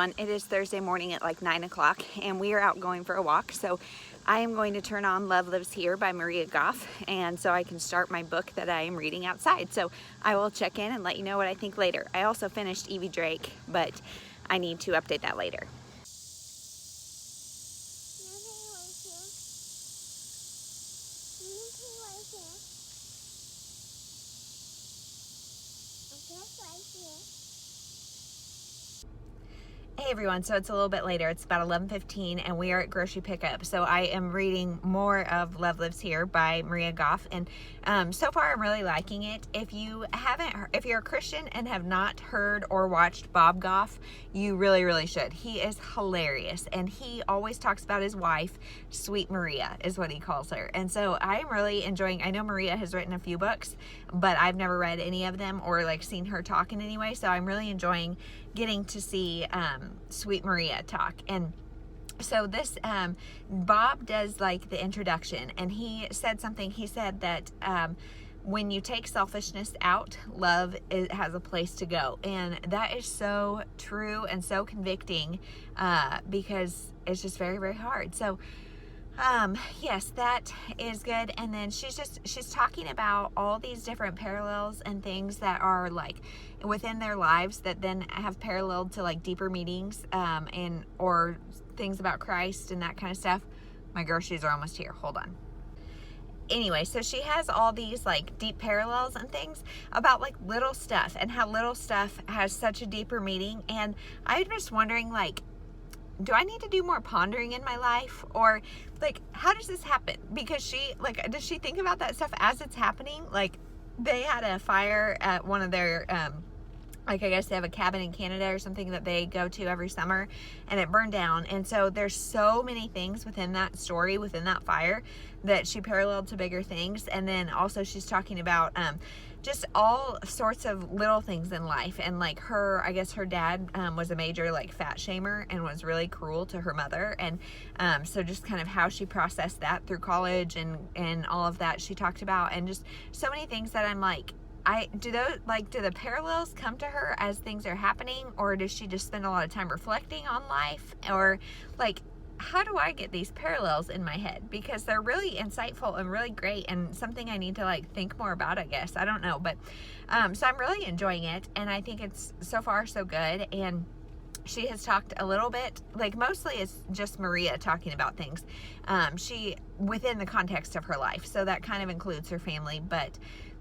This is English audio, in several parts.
everyone. It is Thursday morning at like 9 o'clock and we are out going for a walk. So I am going to turn on Love Lives Here by Maria Goff, and so I can start my book that I am reading outside. So I will check in and let you know what I think later. I also finished Evie Drake, but I need to update that later. Hey everyone, so it's a little bit later. It's about 11:15 and we are at grocery pickup. So I am reading more of Love Lives Here by Maria Goff, and so far I'm really liking it. If you're a Christian and have not heard or watched Bob Goff, you really should. He is hilarious, and he always talks about his wife, Sweet Maria is what he calls her. And so I'm really enjoying. I know Maria has written a few books, but I've never read any of them or like seen her talk in any way. So I'm really enjoying getting to see Sweet Maria talk. And so this Bob does like the introduction, and he said something. He said that when you take selfishness out, love has a place to go. And that is so true and so convicting, because it's just very hard. So yes, that is good. And then she's talking about all these different parallels and things that are like within their lives that then have paralleled to like deeper meanings, or things about Christ and that kind of stuff. My groceries are almost here. Hold on. Anyway, so she has all these like deep parallels and things about like little stuff, and how little stuff has such a deeper meaning. And I'm just wondering, like, do I need to do more pondering in my life? Or like, how does this happen? Because does she think about that stuff as it's happening? Like, they had a fire at one of their, I guess they have a cabin in Canada or something that they go to every summer, and it burned down. And so there's so many things within that story, within that fire, that she paralleled to bigger things. And then also she's talking about, just all sorts of little things in life. And like I guess her dad was a major like fat shamer and was really cruel to her mother. And so just kind of how she processed that through college and all of that she talked about. And just so many things that I'm like, do the parallels come to her as things are happening, or does she just spend a lot of time reflecting on life? Or like, how do I get these parallels in my head? Because they're really insightful and really great, and something I need to like think more about, I guess. I don't know, but so I'm really enjoying it, and I think it's so far so good. And she has talked a little bit, like mostly it's just Maria talking about things, she within the context of her life. So that kind of includes her family, but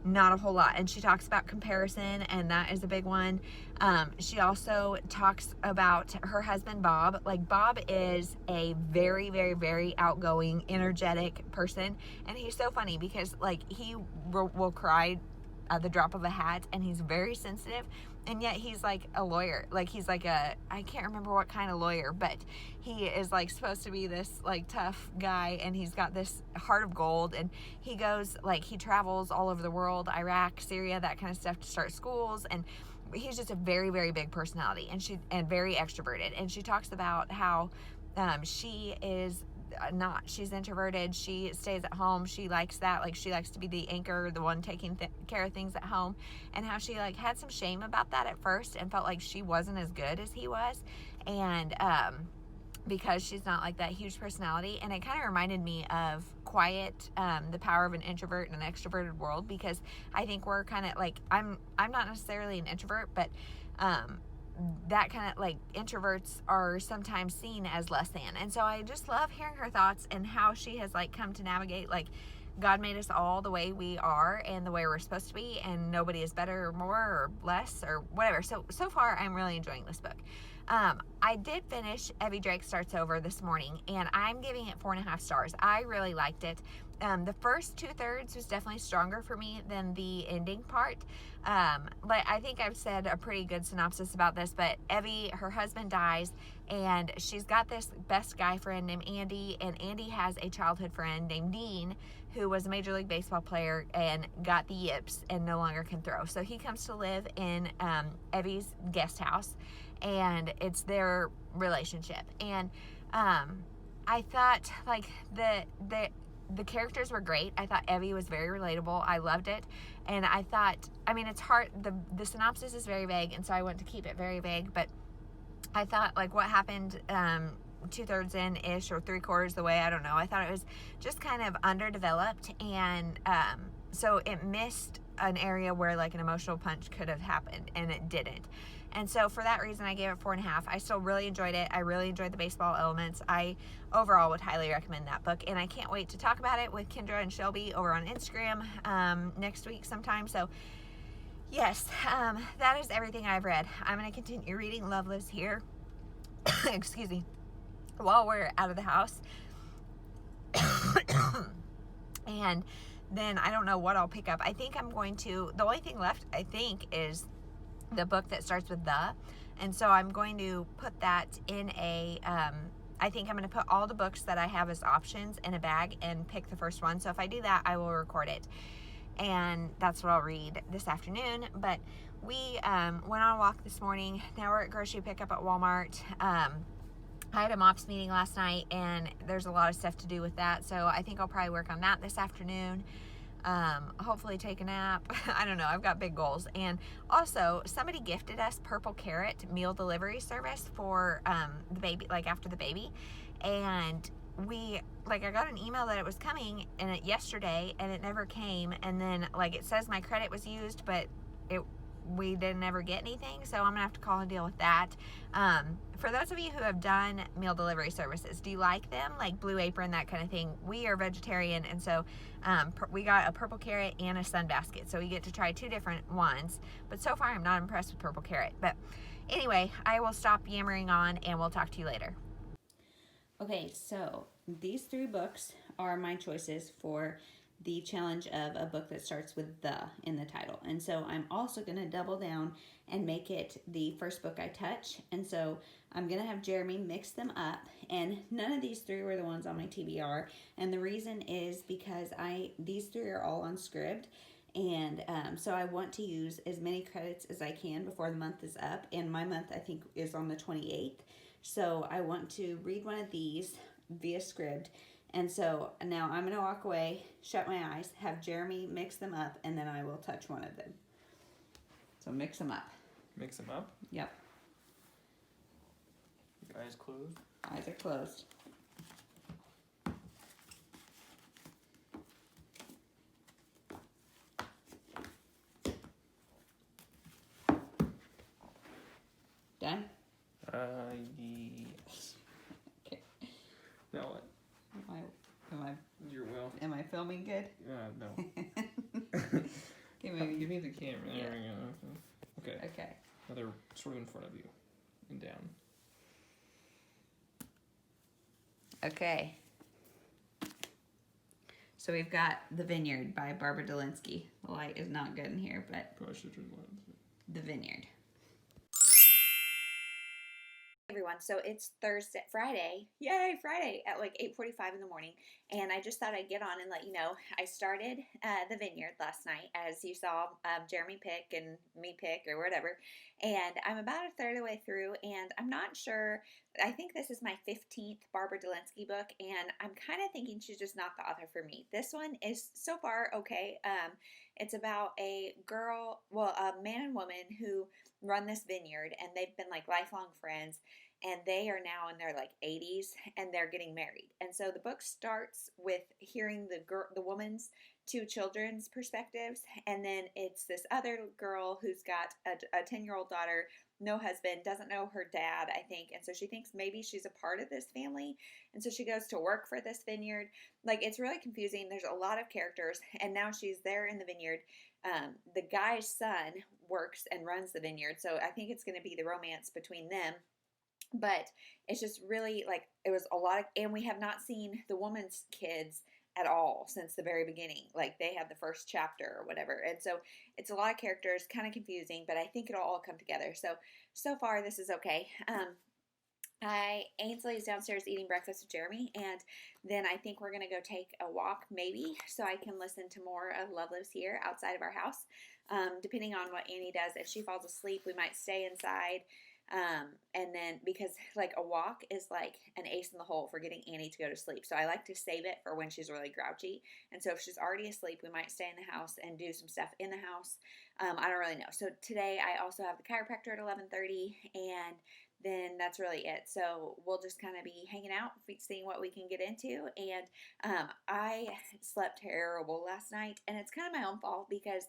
not a whole lot. And she talks about comparison, and that is a big one. She also talks about her husband, Bob. Like, Bob is a very outgoing, energetic person. And he's so funny because like he will cry at the drop of a hat, and he's very sensitive. And yet he's like a lawyer. Like, he's like I can't remember what kind of lawyer, but he is like supposed to be this like tough guy, and he's got this heart of gold. And he goes, like, he travels all over the world, Iraq, Syria, that kind of stuff, to start schools. And he's just a very big personality, and very extroverted. And she talks about how she is not. She's introverted. She stays at home. She likes that. Like, she likes to be the anchor, the one taking care of things at home. And how she like had some shame about that at first, and felt like she wasn't as good as he was. And because she's not like that huge personality. And it kind of reminded me of Quiet, The Power of an Introvert in an Extroverted World, because I think we're kind of like, I'm not necessarily an introvert, but that kind of like, introverts are sometimes seen as less than. And so I just love hearing her thoughts and how she has like come to navigate, like, God made us all the way we are and the way we're supposed to be, and nobody is better or more or less or whatever. So far I'm really enjoying this book. I did finish Evie Drake Starts Over this morning, and I'm giving it 4.5 stars. I really liked it. The first 2/3 was definitely stronger for me than the ending part. But I think I've said a pretty good synopsis about this, but Evie, her husband dies, and she's got this best guy friend named Andy, and Andy has a childhood friend named Dean, who was a Major League Baseball player and got the yips and no longer can throw. So he comes to live in Evie's guest house, and it's their relationship. And I thought like the characters were great. I thought Evie was very relatable. I loved it. And I thought, I mean, it's hard, the synopsis is very vague, and so I want to keep it very vague, but I thought, like, what happened 2/3 in-ish or 3/4 the way, I don't know. I thought it was just kind of underdeveloped, and so it missed an area where like an emotional punch could have happened, and it didn't. And so for that reason, I gave it 4.5. I still really enjoyed it. I really enjoyed the baseball elements. I overall would highly recommend that book, and I can't wait to talk about it with Kendra and Shelby over on Instagram next week sometime. So yes, that is everything I've read. I'm going to continue reading Love Lives Here. Excuse me. While we're out of the house. And then I don't know what I'll pick up. I think I'm going to, the only thing left, I think, is the book that starts with the. And so I'm going to put that in a, I think I'm going to put all the books that I have as options in a bag and pick the first one. So if I do that, I will record it. And that's what I'll read this afternoon. But we went on a walk this morning. Now we're at grocery pickup at Walmart. I had a MOPS meeting last night, and there's a lot of stuff to do with that. So I think I'll probably work on that this afternoon. Hopefully take a nap. I don't know. I've got big goals. And also, somebody gifted us Purple Carrot meal delivery service for the baby, like after the baby. And I got an email that it was coming yesterday, and it never came. And then like it says my credit was used, but we didn't ever get anything, so I'm gonna have to call and deal with that. For those of you who have done meal delivery services, do you like them? Like Blue Apron, that kind of thing. We are vegetarian, and so we got a Purple Carrot and a Sunbasket, so we get to try 2 different ones. But so far, I'm not impressed with Purple Carrot. But anyway, I will stop yammering on, and we'll talk to you later. Okay, so these 3 books are my choices for the challenge of a book that starts with the in the title. And so I'm also going to double down and make it the first book I touch. And so I'm going to have Jeremy mix them up, and none of these 3 were the ones on my TBR. And the reason is because these 3 are all on Scribd. And so I want to use as many credits as I can before the month is up. And my month, I think, is on the 28th. So I want to read one of these via Scribd. And so now I'm going to walk away, shut my eyes, have Jeremy mix them up, and then I will touch one of them. So mix them up. Mix them up? Yep. Eyes closed? Eyes are closed. Done? Yes. Okay. Now what? You're well. Am I filming good? No. Okay, maybe. Give me the camera. Yeah. There we go. Okay. Okay. Now they're sort of in front of you and down. Okay. So we've got The Vineyard by Barbara Delinsky. The light is not good in here, but Probably should turn the light on. The Vineyard. Everyone, so it's Friday, yay, Friday at like 8:45 in the morning, and I just thought I'd get on and let you know I started The Vineyard last night, as you saw Jeremy pick and me pick or whatever, and I'm about a third of the way through, and I'm not sure. I think this is my 15th Barbara Delinsky book, and I'm kind of thinking she's just not the author for me. This one is so far okay. It's about a man and woman who run this vineyard, and they've been like lifelong friends, and they are now in their like 80s, and they're getting married. And so the book starts with hearing the woman's 2 children's perspectives, and then it's this other girl who's got a 10-year-old daughter, no husband, doesn't know her dad, I think, and so she thinks maybe she's a part of this family, and so she goes to work for this vineyard. Like, it's really confusing. There's a lot of characters, and now she's there in the vineyard. The guy's son works and runs the vineyard, so I think it's going to be the romance between them. But it's just really, like, it was a lot of, and we have not seen the woman's kids at all since the very beginning. Like, they had the first chapter or whatever, and so it's a lot of characters, kind of confusing, but I think it'll all come together. So far this is okay. Ainsley's downstairs eating breakfast with Jeremy, and then I think we're going to go take a walk, maybe, so I can listen to more of Love Lives Here outside of our house, depending on what Annie does. If she falls asleep, we might stay inside, and then, because like a walk is like an ace in the hole for getting Annie to go to sleep, so I like to save it for when she's really grouchy, and so if she's already asleep, we might stay in the house and do some stuff in the house. I don't really know. So today I also have the chiropractor at 11:30, and then that's really it. So we'll just kind of be hanging out, seeing what we can get into. And I slept terrible last night, and it's kind of my own fault because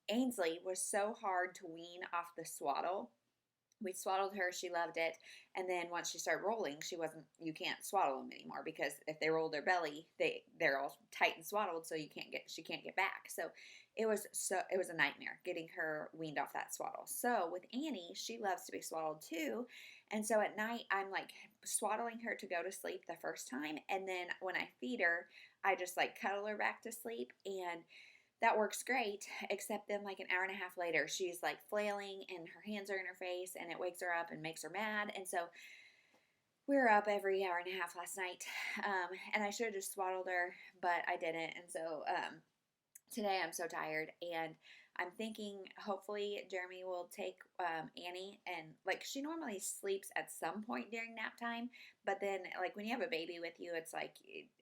Ainsley was so hard to wean off the swaddle. We swaddled her, she loved it, and then once she started rolling, you can't swaddle them anymore, because if they roll their belly, they're all tight and swaddled, so she can't get back. So it was a nightmare getting her weaned off that swaddle. So with Annie, she loves to be swaddled too, and so at night I'm like swaddling her to go to sleep the first time, and then when I feed her, I just like cuddle her back to sleep, and that works great, except then like an hour and a half later, she's like flailing and her hands are in her face, and it wakes her up and makes her mad. And so we were up every hour and a half last night, and I should have just swaddled her, but I didn't. And so today I'm so tired, and I'm thinking hopefully Jeremy will take Annie, and like she normally sleeps at some point during nap time, but then like when you have a baby with you, it's like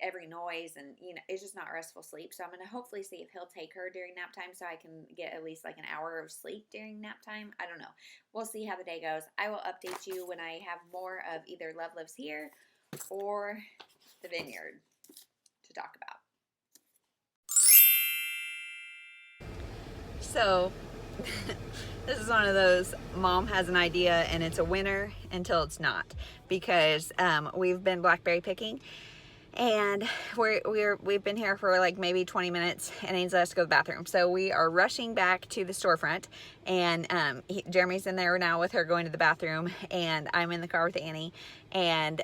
every noise, and it's just not restful sleep. So I'm going to hopefully see if he'll take her during nap time so I can get at least like an hour of sleep during nap time. I don't know. We'll see how the day goes. I will update you when I have more of either Love Lives Here or the Vineyard to talk about. So this is one of those mom has an idea and it's a winner until it's not, because we've been blackberry picking, and we've been here for like maybe 20 minutes, and Ainsley has to go to the bathroom. So we are rushing back to the storefront, and Jeremy's in there now with her going to the bathroom, and I'm in the car with Annie, and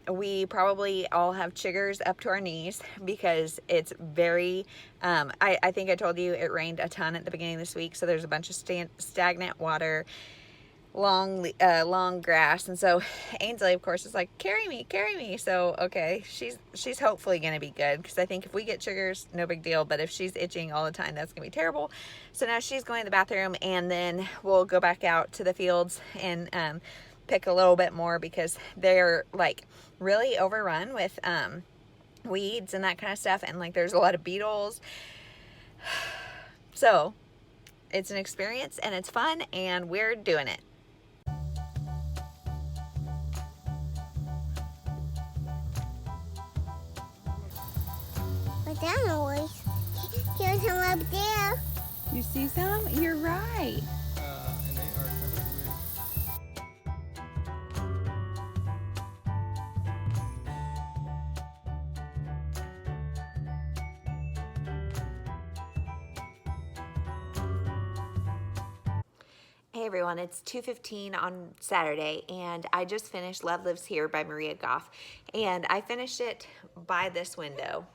we probably all have chiggers up to our knees because it's very, I think I told you it rained a ton at the beginning of this week, so there's a bunch of stagnant water, long grass, and so Ainsley of course is like, carry me. So okay, she's hopefully gonna be good, because I think if we get chiggers, no big deal, but if she's itching all the time, that's gonna be terrible. So now she's going to the bathroom, and then we'll go back out to the fields and pick a little bit more, because they're like really overrun with weeds and that kind of stuff, and like there's a lot of beetles. So it's an experience, and it's fun, and we're doing it. What's that noise? Here's some up there. You see some? You're right. And they are covered Hey everyone, it's 2:15 on Saturday, and I just finished Love Lives Here by Maria Goff, and I finished it by this window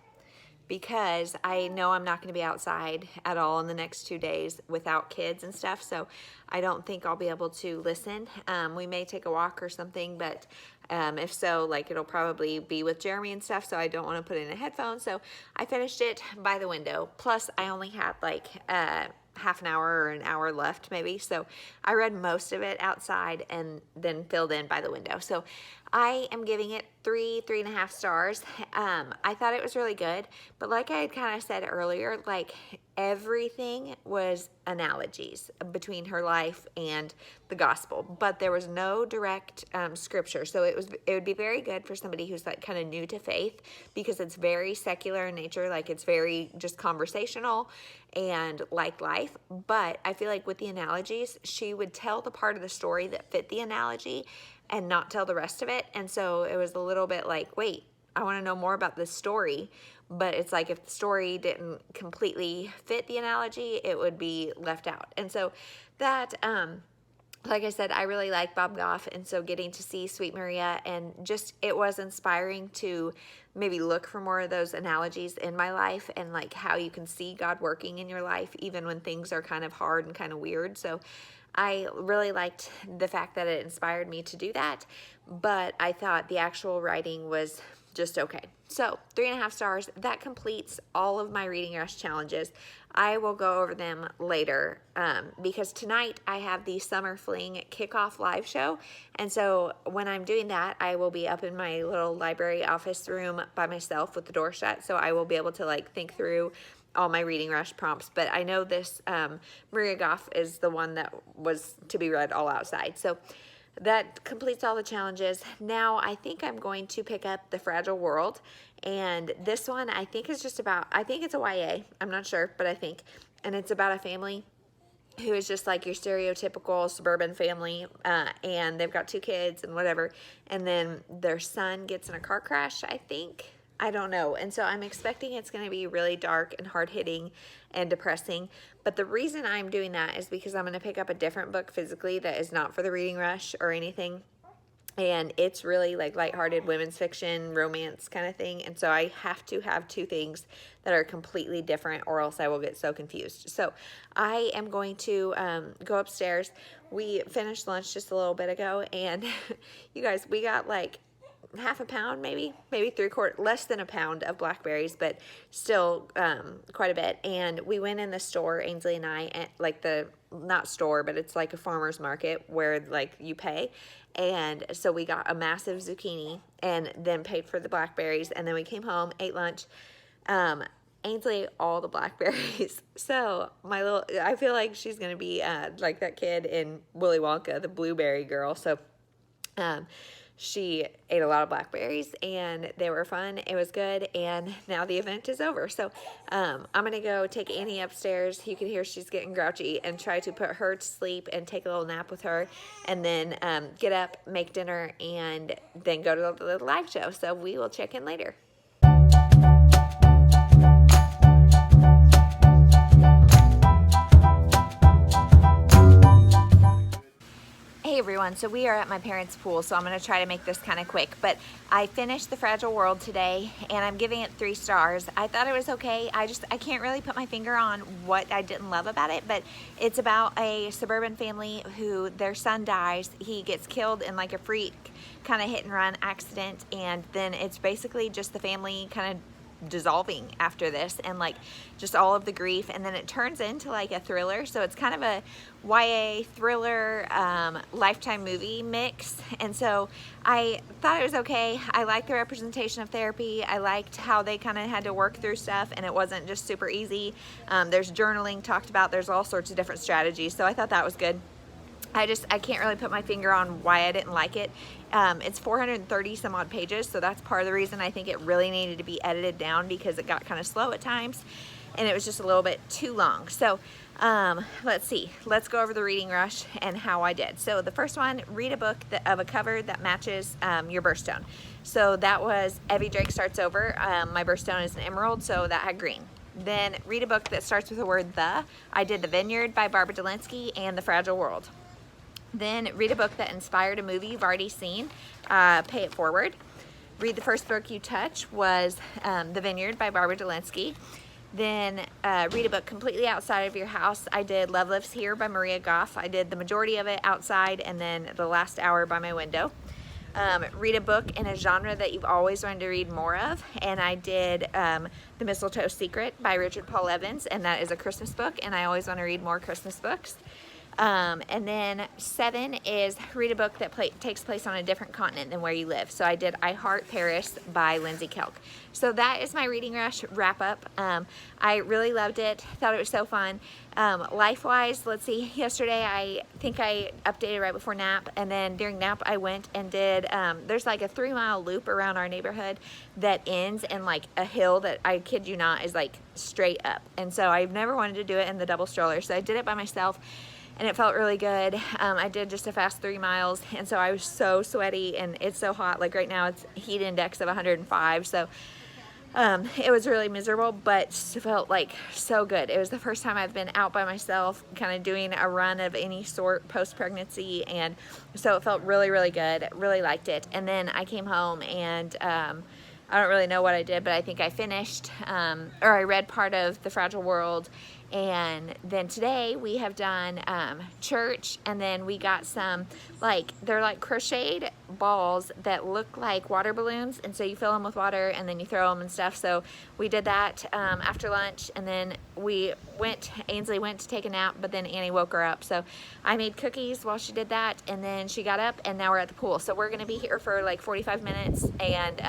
because I know I'm not going to be outside at all in the next 2 days without kids and stuff, so I don't think I'll be able to listen. We may take a walk or something, but if so, like it'll probably be with Jeremy and stuff, so I don't want to put in a headphone. So I finished it by the window. Plus I only had like half an hour or an hour left maybe, so I read most of it outside and then filled in by the window. So I am giving it 3.5 stars. I thought it was really good, but like I had kind of said earlier, like everything was analogies between her life and the gospel, but there was no direct scripture. So it would be very good for somebody who's like kind of new to faith, because it's very secular in nature, like it's very just conversational and like life. But I feel like with the analogies, she would tell the part of the story that fit the analogy and not tell the rest of it. And so it was a little bit like, wait, I want to know more about this story. But it's like if the story didn't completely fit the analogy, it would be left out. And so that, like I said, I really like Bob Goff, and so getting to see Sweet Maria, and just it was inspiring to maybe look for more of those analogies in my life, and like how you can see God working in your life even when things are kind of hard and kind of weird. So I really liked the fact that it inspired me to do that, but I thought the actual writing was just okay. So 3.5 stars. That completes all of my reading rush challenges. I will go over them later because tonight I have the Summer Fling kickoff live show, and so when I'm doing that, I will be up in my little library office room by myself with the door shut, so I will be able to like think through all my reading rush prompts. But I know this Maria Goff is the one that was to be read all outside. So that completes all the challenges. Now I think I'm going to pick up The Fragile World, and this one I think is just about, I think it's a YA, I'm not sure, but I think, and it's about a family who is just like your stereotypical suburban family, and they've got 2 kids and whatever, and then their son gets in a car crash, I think. I don't know. And so I'm expecting it's going to be really dark and hard-hitting and depressing. But the reason I'm doing that is because I'm going to pick up a different book physically that is not for the reading rush or anything. And it's really like lighthearted women's fiction, romance kind of thing. And so I have to have 2 things that are completely different, or else I will get so confused. So I am going to go upstairs. We finished lunch just a little bit ago, and you guys, we got like half a pound, maybe 3/4, less than a pound of blackberries, but still quite a bit. And we went in the store, Ainsley and I, at like the, not store, but it's like a farmer's market where like you pay. And so we got a massive zucchini and then paid for the blackberries, and then we came home, ate lunch. Ainsley ate all the blackberries. So I feel like she's gonna be like that kid in Willy Wonka, the blueberry girl. So she ate a lot of blackberries, and they were fun. It was good, and now the event is over. So I'm gonna go take Annie upstairs. You can hear she's getting grouchy, and try to put her to sleep and take a little nap with her, and then get up, make dinner, and then go to the live show. So we will check in later. Hey everyone, so we are at my parents' pool, so I'm going to try to make this kind of quick, but I finished The Fragile World today, and I'm giving it 3 stars. I thought it was okay. I can't really put my finger on what I didn't love about it, but it's about a suburban family who their son dies. He gets killed in like a freak kind of hit and run accident, and then it's basically just the family kind of dissolving after this, and like just all of the grief, and then it turns into like a thriller. So it's kind of a YA thriller Lifetime movie mix, and so I thought it was okay. I liked the representation of therapy. I liked how they kind of had to work through stuff, and it wasn't just super easy. There's journaling talked about. There's all sorts of different strategies, so I thought that was good. I can't really put my finger on why I didn't like it. It's 430 some odd pages, so that's part of the reason I think it really needed to be edited down, because it got kind of slow at times, and it was just a little bit too long. So let's see. Let's go over the reading rush and how I did. So the first one, read a book of a cover that matches your birthstone. So that was Evie Drake Starts Over. My birthstone is an emerald, so that had green. Then read a book that starts with the word the. I did The Vineyard by Barbara Delinsky and The Fragile World. Then read a book that inspired a movie you've already seen. Pay it forward. Read the first book you touch was The Vineyard by Barbara Delinsky. Then read a book completely outside of your house. I did Love Lives Here by Maria Goff. I did the majority of it outside, and then the last hour by my window. Read a book in a genre that you've always wanted to read more of, and I did The Mistletoe Secret by Richard Paul Evans, and that is a Christmas book, and I always want to read more Christmas books. And then 7 is read a book that takes place on a different continent than where you live. So I did I Heart Paris by Lindsay Kelk. So that is my reading rush wrap up. I really loved it. Thought it was so fun. Life-wise, let's see, yesterday I think I updated right before nap, and then during nap I went and did, there's like a 3-mile loop around our neighborhood that ends in like a hill that, I kid you not, is like straight up. And so I've never wanted to do it in the double stroller, so I did it by myself, and it felt really good. I did just a fast 3 miles, and so I was so sweaty, and it's so hot. Like right now it's heat index of 105, so it was really miserable, but felt like so good. It was the first time I've been out by myself kind of doing a run of any sort post-pregnancy, and so it felt really, really good. Really liked it. And then I came home, and I don't really know what I did, but I think I finished, or I read part of The Fragile World. And then today we have done church, and then we got some, they're like crocheted balls that look like water balloons, and so you fill them with water and then you throw them and stuff. So we did that after lunch, and then Ainsley went to take a nap, but then Annie woke her up. So I made cookies while she did that, and then she got up, and now we're at the pool. So we're gonna be here for like 45 minutes, and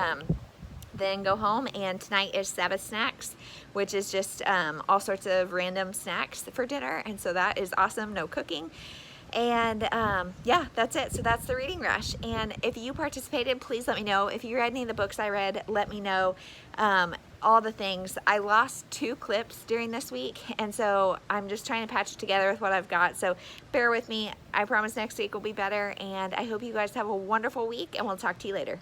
then go home. And tonight is Sabbath snacks, which is just all sorts of random snacks for dinner, and so that is awesome. No cooking. And yeah, that's it. So that's the reading rush. And if you participated, please let me know. If you read any of the books I read, let me know. All the things. I lost 2 clips during this week, and so I'm just trying to patch it together with what I've got. So bear with me. I promise next week will be better, and I hope you guys have a wonderful week, and we'll talk to you later.